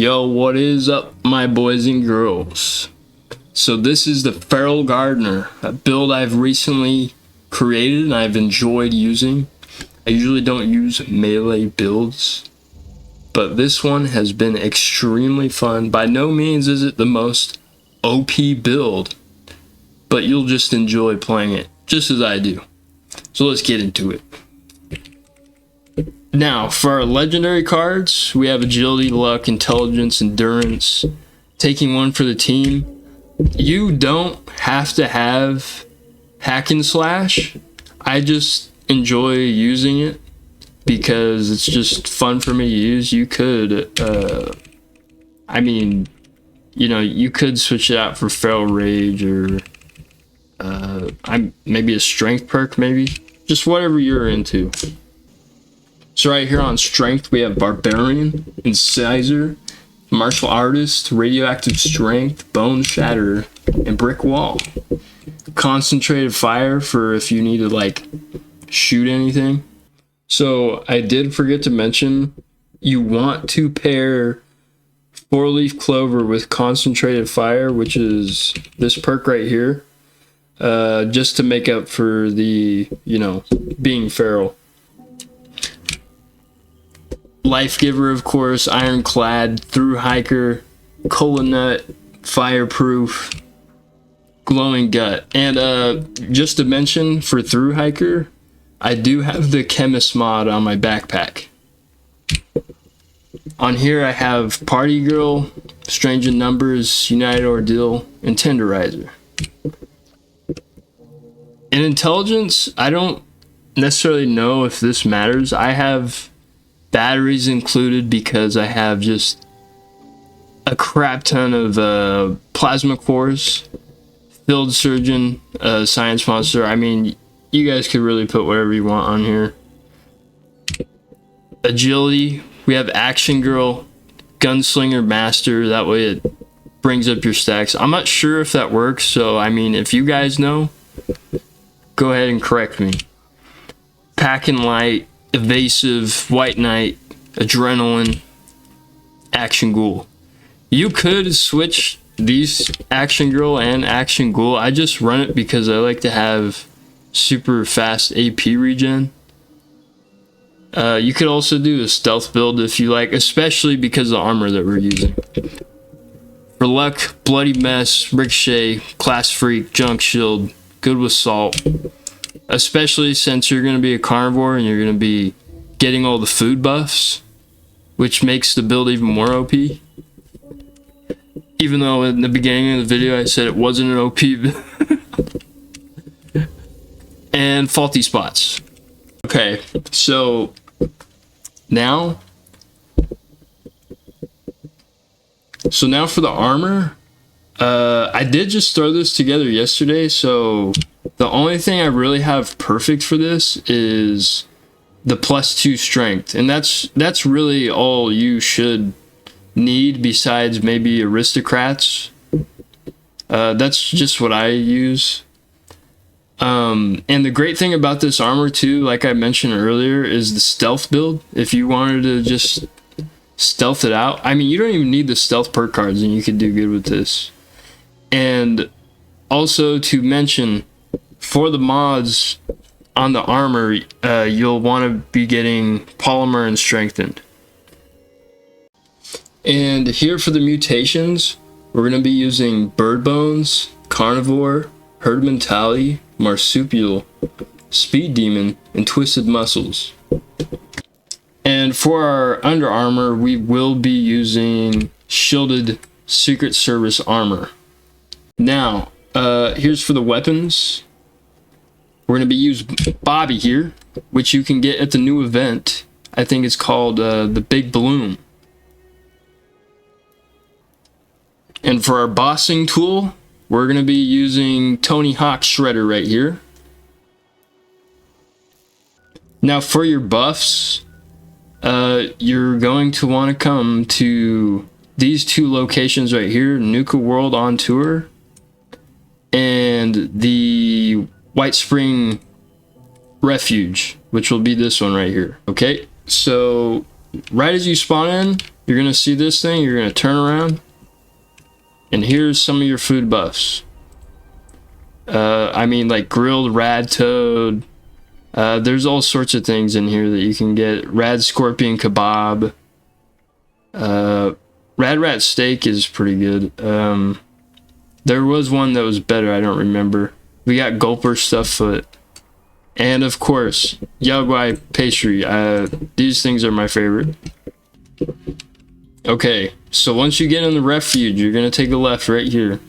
Yo, what is up, my boys and girls? So this is the Feral Gardener, a build I've recently created and I've enjoyed using. I usually don't use melee builds, but this one has been extremely fun. By no means is it the most OP build, but you'll just enjoy playing it, just as I do. So let's get into it. Now, for our legendary cards, we have Agility, Luck, Intelligence, Endurance. Taking one for the team. You don't have to have Hack and Slash. I just enjoy using it because it's just fun for me to use. You could, you could switch it out for Feral Rage or maybe a Strength perk, maybe. Just whatever you're into. So right here on Strength, we have Barbarian, Incisor, Martial Artist, Radioactive Strength, Bone Shatter, and Brick Wall. Concentrated Fire for if you need to, like, shoot anything. So I did forget to mention, you want to pair 4-Leaf Clover with Concentrated Fire, which is this perk right here, just to make up for the, being feral. Life Giver, of course, Ironclad, Through Hiker, Cola Nut, Fireproof, Glowing Gut. And just to mention, for Through Hiker, I do have the Chemist mod on my backpack. On here I have Party Girl, Strange in Numbers, United Ordeal, and Tenderizer. In Intelligence, I don't necessarily know if this matters. I have batteries included because I have just a crap ton of plasma cores, Field Surgeon, Science Monster. I mean, you guys could really put whatever you want on here. Agility, we have Action Girl, Gunslinger Master. That way it brings up your stacks. I'm not sure if that works, so I mean, if you guys know, go ahead and correct me. Pack and Light, Evasive, White Knight, Adrenaline, Action Ghoul. You could switch these Action Girl and Action Ghoul. I just run it because I like to have super fast AP regen. You could also do a stealth build if you like, especially because of the armor that we're using. For Luck, Bloody Mess, Ricochet, Class Freak, Junk Shield, good with Salt. Especially since you're going to be a carnivore and you're going to be getting all the food buffs, which makes the build even more OP. Even though in the beginning of the video I said it wasn't an OP build. And Faulty Spots. Okay, so now for the armor, I did just throw this together yesterday, so the only thing I really have perfect for this is the +2 strength, and that's really all you should need besides maybe aristocrats. That's just what I use. And the great thing about this armor too, like I mentioned earlier, is the stealth build. If you wanted to just stealth it out, I mean, you don't even need the stealth perk cards and you could do good with this. And also to mention, for the mods on the armor, you'll want to be getting Polymer and Strengthened. And here for the mutations, we're going to be using Bird Bones, Carnivore, Herd Mentality, Marsupial, Speed Demon, and Twisted Muscles. And for our under armor, we will be using Shielded Secret Service armor. Now, here's for the weapons. We're going to be using Bobby here, which you can get at the new event. I think it's called the Big Bloom. And for our bossing tool, we're going to be using Tony Hawk Shredder right here. Now for your buffs, you're going to want to come to these two locations right here, Nuka World on Tour and the White Spring Refuge, which will be this one right here. Okay, so right as you spawn in, you're gonna see this thing, you're gonna turn around, and here's some of your food buffs. I mean, like grilled rad toad. There's all sorts of things in here that you can get. Rad scorpion kebab. Rad rat steak is pretty good. There was one that was better, I don't remember. We got gulper stuffed foot. And of course, Yaguai pastry. These things are my favorite. Okay, so once you get in the refuge, you're gonna take a left right here.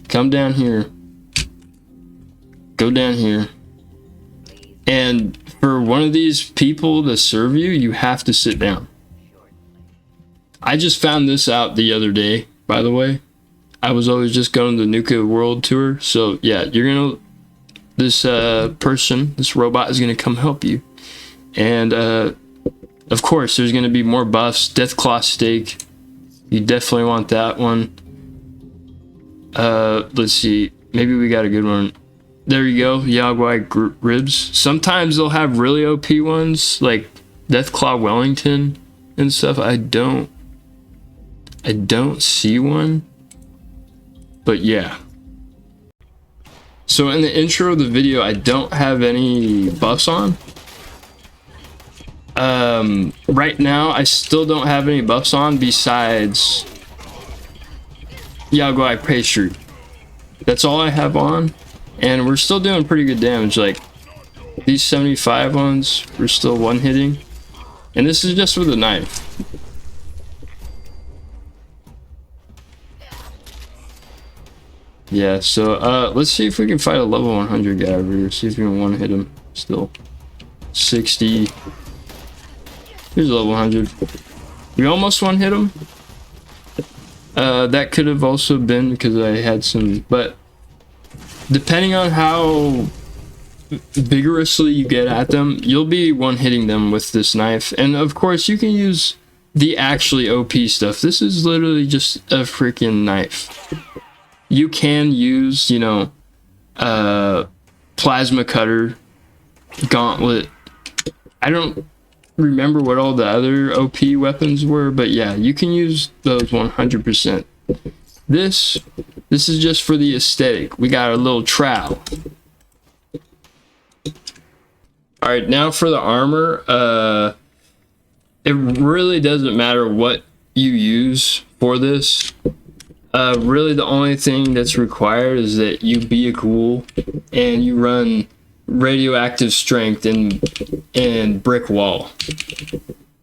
Come down here. Go down here. And for one of these people to serve you, you have to sit down. I just found this out the other day, by the way. I was always just going to the Nuka World Tour. So yeah, you're gonna, this person, this robot is gonna come help you. And of course, there's gonna be more buffs. Deathclaw steak. You definitely want that one. Let's see. Maybe we got a good one. There you go, Yaguai ribs. Sometimes they'll have really OP ones, like Deathclaw Wellington and stuff. I don't see one, but yeah. So in the intro of the video, I don't have any buffs on. Right now, I still don't have any buffs on besides Yaguai pastry. That's all I have on. And we're still doing pretty good damage. Like these 75 ones, we're still one hitting. And this is just with a knife. Yeah, so let's see if we can fight a level 100 guy over here. See if we can one hit him still. 60. Here's a level 100. We almost one hit him. That could have also been because I had some, but depending on how vigorously you get at them, you'll be one hitting them with this knife. And of course, you can use the actually OP stuff. This is literally just a freaking knife. You can use, you know, plasma cutter, gauntlet. I don't remember what all the other OP weapons were, but yeah, you can use those 100%. This is just for the aesthetic. We got a little trowel. Alright, now for the armor. It really doesn't matter what you use for this. Really the only thing that's required is that you be a ghoul and you run radioactive strength and brick wall.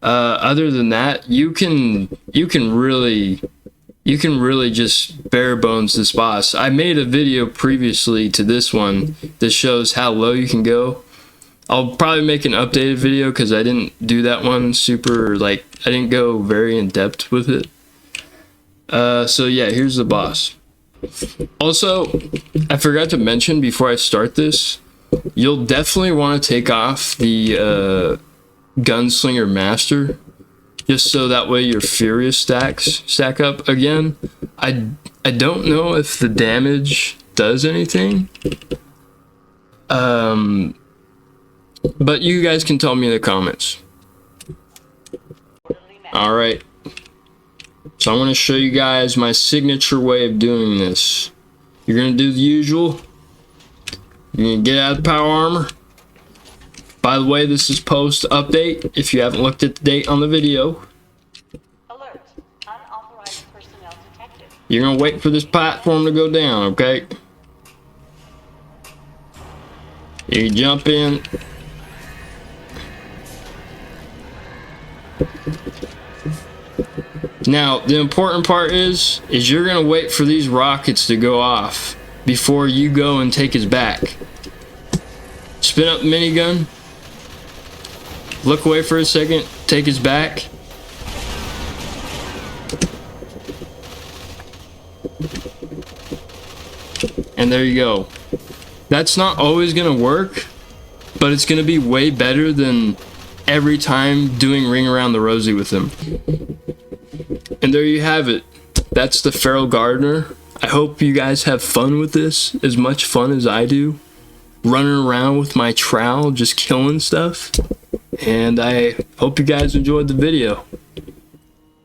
Other than that, you can really just bare bones this boss. I made a video previously to this one that shows how low you can go. I'll probably make an updated video because I didn't do that one super, like, I didn't go very in depth with it. So yeah, here's the boss. Also, I forgot to mention before I start this, you'll definitely want to take off the Gunslinger Master, just so that way your Furious stack up again. I don't know if the damage does anything. But you guys can tell me in the comments. Alright. So I'm going to show you guys my signature way of doing this. You're going to do the usual. You're going to get out of the power armor. By the way, this is post update if you haven't looked at the date on the video. Alert. Unauthorized personnel detected. You're going to wait for this platform to go down, okay? You jump in. Now, the important part is you're going to wait for these rockets to go off before you go and take his back. Spin up the minigun. Look away for a second. Take his back. And there you go. That's not always going to work, but it's going to be way better than every time doing Ring Around the Rosie with him. And there you have it. That's the Feral Gardener. I hope you guys have fun with this, as much fun as I do. Running around with my trowel, just killing stuff. And I hope you guys enjoyed the video.